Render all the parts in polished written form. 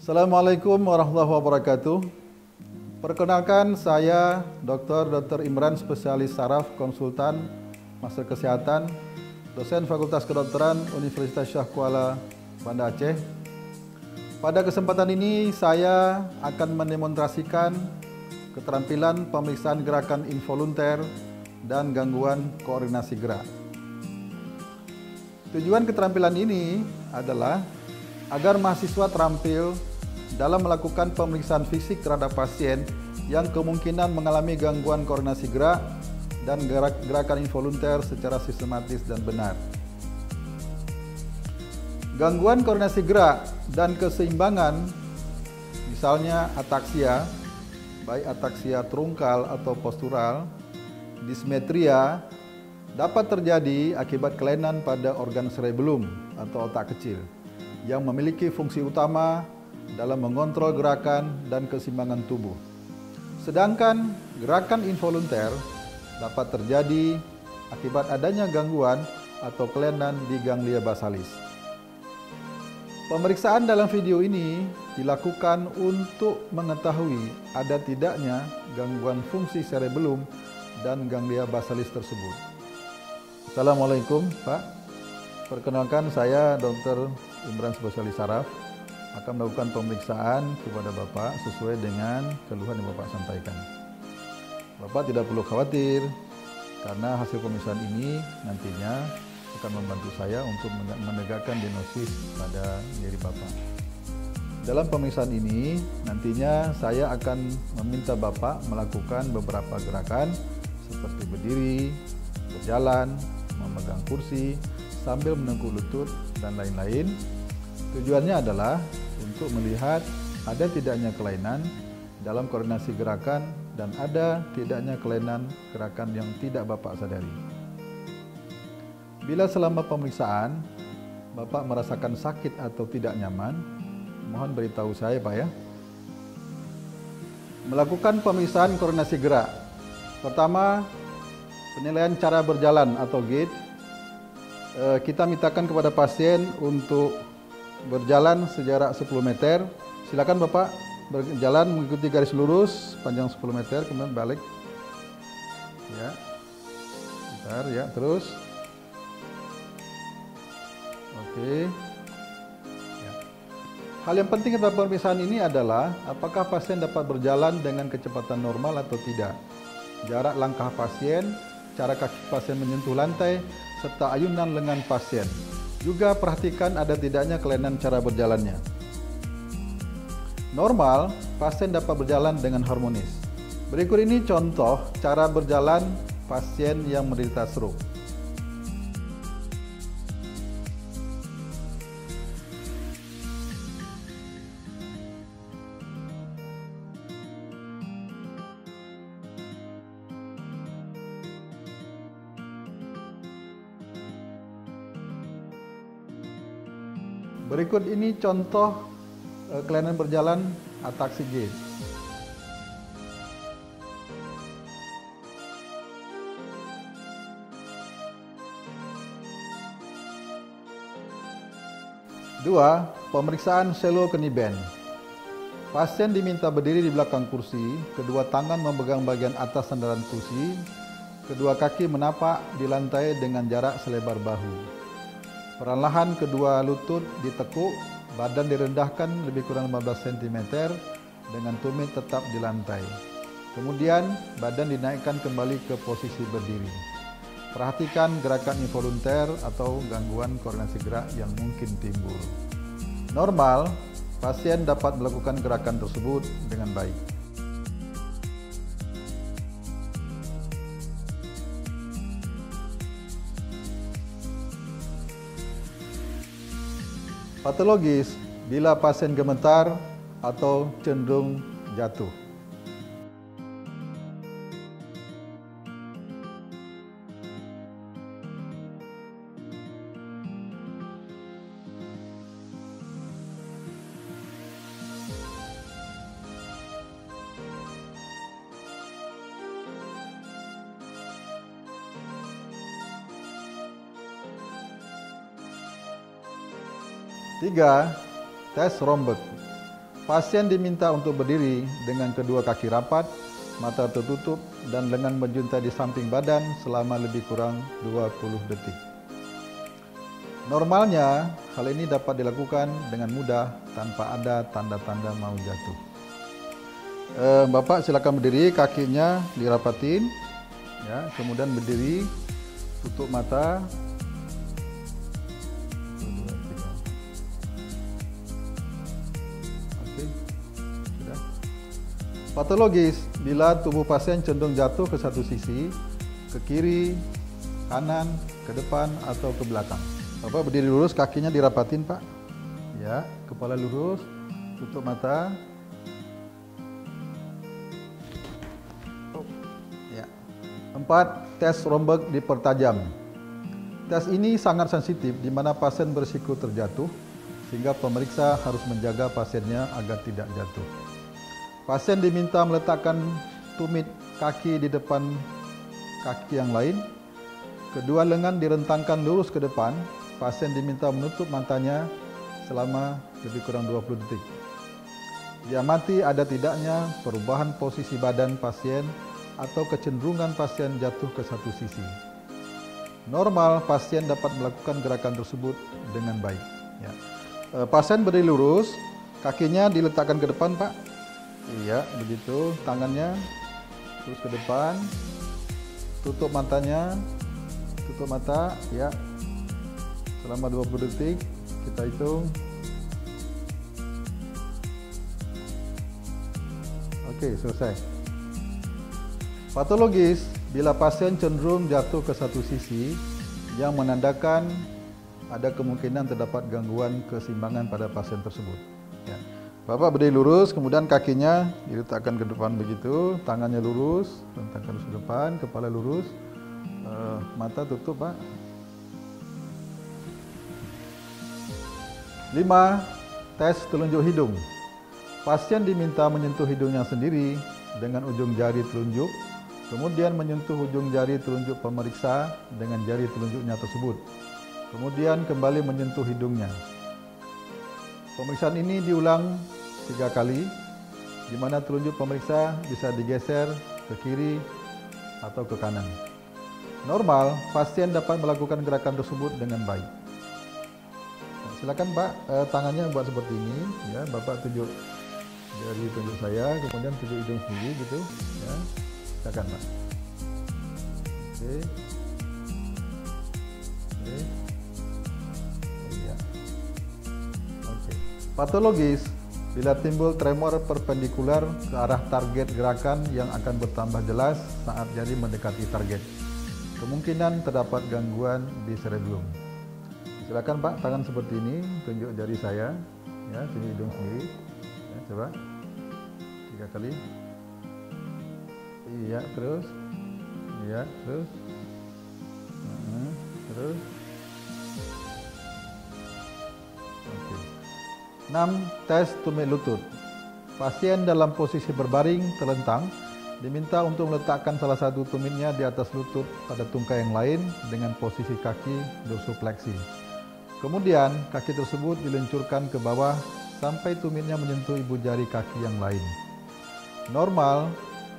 Assalamualaikum warahmatullahi wabarakatuh. Perkenalkan, saya Dr. Imran, spesialis saraf, konsultan, master kesehatan, dosen Fakultas Kedokteran Universitas Syah Kuala, Banda Aceh. Pada kesempatan ini saya akan mendemonstrasikan keterampilan pemeriksaan gerakan involunter dan gangguan koordinasi gerak. Tujuan keterampilan ini adalah agar mahasiswa terampil dalam melakukan pemeriksaan fisik terhadap pasien yang kemungkinan mengalami gangguan koordinasi gerak dan gerakan involunter secara sistematis dan benar. Gangguan koordinasi gerak dan keseimbangan, misalnya ataksia, baik ataksia trungkal atau postural, dismetria, dapat terjadi akibat kelainan pada organ cerebellum atau otak kecil yang memiliki fungsi utama dalam mengontrol gerakan dan keseimbangan tubuh. Sedangkan gerakan involunter dapat terjadi akibat adanya gangguan atau kelainan di ganglia basalis. Pemeriksaan dalam video ini dilakukan untuk mengetahui ada tidaknya gangguan fungsi cerebellum dan ganglia basalis tersebut. Assalamualaikum, Pak. Perkenalkan, saya Dr. Imran, spesialis saraf, akan melakukan pemeriksaan kepada Bapak sesuai dengan keluhan yang Bapak sampaikan. Bapak tidak perlu khawatir karena hasil pemeriksaan ini nantinya akan membantu saya untuk menegakkan diagnosis pada diri Bapak. Dalam pemeriksaan ini nantinya saya akan meminta Bapak melakukan beberapa gerakan seperti berdiri, berjalan, memegang kursi, sambil menengkuk lutut, dan lain-lain. Tujuannya adalah untuk melihat ada tidaknya kelainan dalam koordinasi gerakan dan ada tidaknya kelainan gerakan yang tidak Bapak sadari. Bila selama pemeriksaan Bapak merasakan sakit atau tidak nyaman, mohon beritahu saya, Pak, ya. Melakukan pemeriksaan koordinasi gerak. Pertama, penilaian cara berjalan atau gait. Kita mintakan kepada pasien untuk berjalan sejarak 10 meter. Silakan Bapak berjalan mengikuti garis lurus panjang 10 meter, kemudian balik. Ya. Bentar ya, terus. Oke. Ya. Hal yang penting pada pemeriksaan ini adalah apakah pasien dapat berjalan dengan kecepatan normal atau tidak. Jarak langkah pasien, cara kaki pasien menyentuh lantai, serta ayunan lengan pasien. Juga perhatikan ada tidaknya kelainan cara berjalannya. Normal, pasien dapat berjalan dengan harmonis. Berikut ini contoh cara berjalan pasien yang menderita stroke. Berikut ini contoh kelainan berjalan ataksi gait. Dua, pemeriksaan Shallow Knee Bend. Pasien diminta berdiri di belakang kursi, kedua tangan memegang bagian atas sandaran kursi, kedua kaki menapak di lantai dengan jarak selebar bahu. Perlahan kedua lutut ditekuk, badan direndahkan lebih kurang 15 cm dengan tumit tetap di lantai. Kemudian badan dinaikkan kembali ke posisi berdiri. Perhatikan gerakan involunter atau gangguan koordinasi gerak yang mungkin timbul. Normal, pasien dapat melakukan gerakan tersebut dengan baik. Patologis bila pasien gemetar atau cenderung jatuh. Tiga, tes Romberg. Pasien diminta untuk berdiri dengan kedua kaki rapat, mata tertutup dan lengan menjuntai di samping badan selama lebih kurang 20 detik. Normalnya, hal ini dapat dilakukan dengan mudah tanpa ada tanda-tanda mau jatuh. Bapak silakan berdiri, kakinya dirapatin, ya, kemudian berdiri, tutup mata. Oke, sudah. Patologis, bila tubuh pasien cenderung jatuh ke satu sisi, ke kiri, kanan, ke depan, atau ke belakang. Bapak berdiri lurus, kakinya dirapatin, Pak. Ya, kepala lurus, tutup mata. Ya. 4. Tes Romberg dipertajam. Tes ini sangat sensitif di mana pasien berisiko terjatuh, sehingga pemeriksa harus menjaga pasiennya agar tidak jatuh. Pasien diminta meletakkan tumit kaki di depan kaki yang lain. Kedua lengan direntangkan lurus ke depan. Pasien diminta menutup matanya selama lebih kurang 20 detik. Diamati ada tidaknya perubahan posisi badan pasien atau kecenderungan pasien jatuh ke satu sisi. Normal, pasien dapat melakukan gerakan tersebut dengan baik. Ya. Pasien berdiri lurus, kakinya diletakkan ke depan, Pak. Iya, begitu. Tangannya terus ke depan. Tutup matanya. Tutup mata, ya. Selama 20 detik, kita hitung. Oke, selesai. Patologis, bila pasien cenderung jatuh ke satu sisi, yang menandakan ada kemungkinan terdapat gangguan keseimbangan pada pasien tersebut. Ya. Bapak berdiri lurus, kemudian kakinya diletakkan ke depan begitu, tangannya lurus, letakkan ke depan, kepala lurus, mata tutup, Pak. 5. Tes telunjuk hidung. Pasien diminta menyentuh hidungnya sendiri dengan ujung jari telunjuk, kemudian menyentuh ujung jari telunjuk pemeriksa dengan jari telunjuknya tersebut, kemudian kembali menyentuh hidungnya. Pemeriksaan ini diulang 3 kali, di mana telunjuk pemeriksa bisa digeser ke kiri atau ke kanan. Normal, pasien dapat melakukan gerakan tersebut dengan baik. Silakan Pak, tangannya buat seperti ini, ya. Bapak tunjuk jari tunjuk saya, kemudian tunjuk hidung sendiri, gitu, ya. Silakan Pak. Oke. Oke. Ya. Oke. Patologis, bila timbul tremor perpendikular ke arah target gerakan yang akan bertambah jelas saat jari mendekati target. Kemungkinan terdapat gangguan di cerebellum. Silakan Pak, tangan seperti ini, tunjuk jari saya, ya, tunjuk hidung sendiri, ya, coba 3 kali, iya, terus, terus, oke. 6. Tes tumit lutut. Pasien dalam posisi berbaring terlentang diminta untuk meletakkan salah satu tumitnya di atas lutut pada tungkai yang lain dengan posisi kaki dorsofleksi. Kemudian, kaki tersebut diluncurkan ke bawah sampai tumitnya menyentuh ibu jari kaki yang lain. Normal,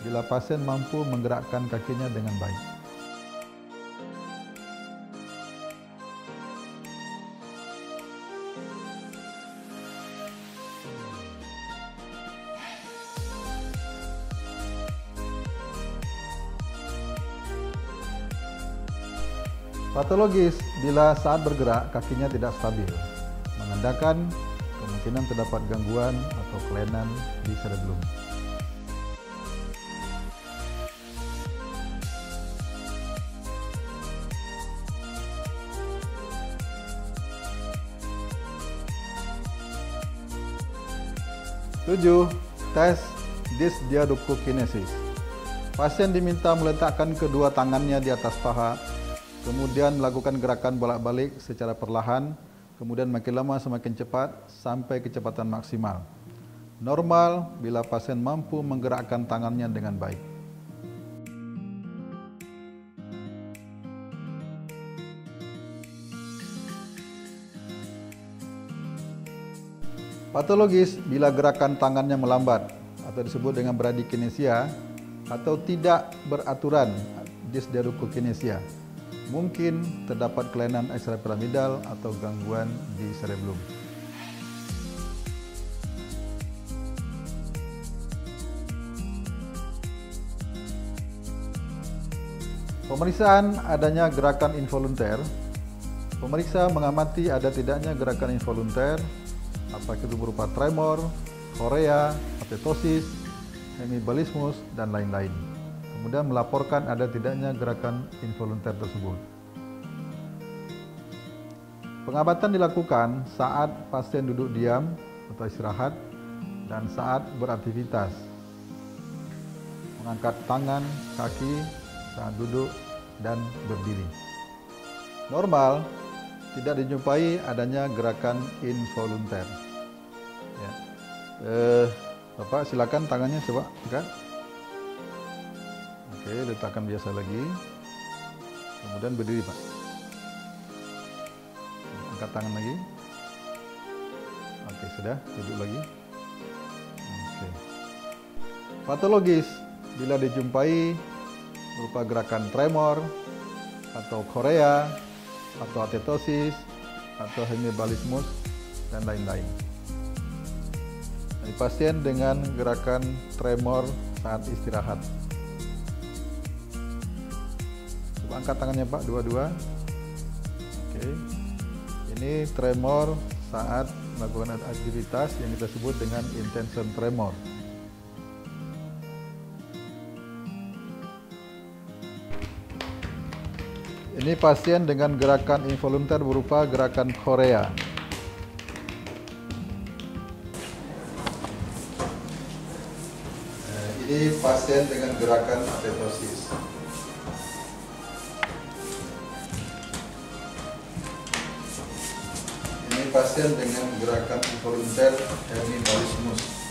bila pasien mampu menggerakkan kakinya dengan baik. Patologis, bila saat bergerak kakinya tidak stabil, menandakan kemungkinan terdapat gangguan atau kelainan di cerebellum. Tujuh, tes dysdiadochokinesis. Pasien diminta meletakkan kedua tangannya di atas paha, kemudian melakukan gerakan bolak-balik secara perlahan, kemudian makin lama semakin cepat sampai kecepatan maksimal. Normal bila pasien mampu menggerakkan tangannya dengan baik. Patologis bila gerakan tangannya melambat atau disebut dengan bradykinesia atau tidak beraturan, dysderukokinesia. Mungkin terdapat kelainan ekstrapiramidal atau gangguan di cerebellum. Pemeriksaan adanya gerakan involunter. Pemeriksa mengamati ada tidaknya gerakan involunter, apakah itu berupa tremor, chorea, atetosis, hemibalismus, dan lain-lain. Kemudian melaporkan ada tidaknya gerakan involunter tersebut. Pengobatan dilakukan saat pasien duduk diam atau istirahat dan saat beraktivitas. Mengangkat tangan, kaki saat duduk dan berdiri. Normal, tidak dijumpai adanya gerakan involunter. Ya. Bapak silakan tangannya coba angkat. Oke, letakkan biasa lagi. Kemudian berdiri, Pak. Angkat tangan lagi. Oke, sudah, duduk lagi. Oke. Patologis bila dijumpai berupa gerakan tremor atau chorea atau atetosis atau hemibalismus dan lain-lain. Ini pasien dengan gerakan tremor saat istirahat. Coba angkat tangannya Pak, dua-dua. Oke. Ini tremor saat melakukan aktivitas yang kita sebut dengan intention tremor. Ini pasien dengan gerakan involunter berupa gerakan chorea. Ini pasien dengan gerakan atetosis. Ini pasien dengan gerakan involunter hemibalismus.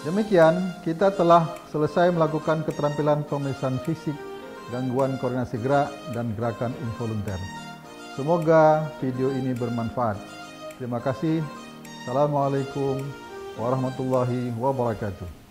Demikian, kita telah selesai melakukan keterampilan pemeriksaan fisik, gangguan koordinasi gerak, dan gerakan involunter. Semoga video ini bermanfaat. Terima kasih. Assalamualaikum warahmatullahi wabarakatuh.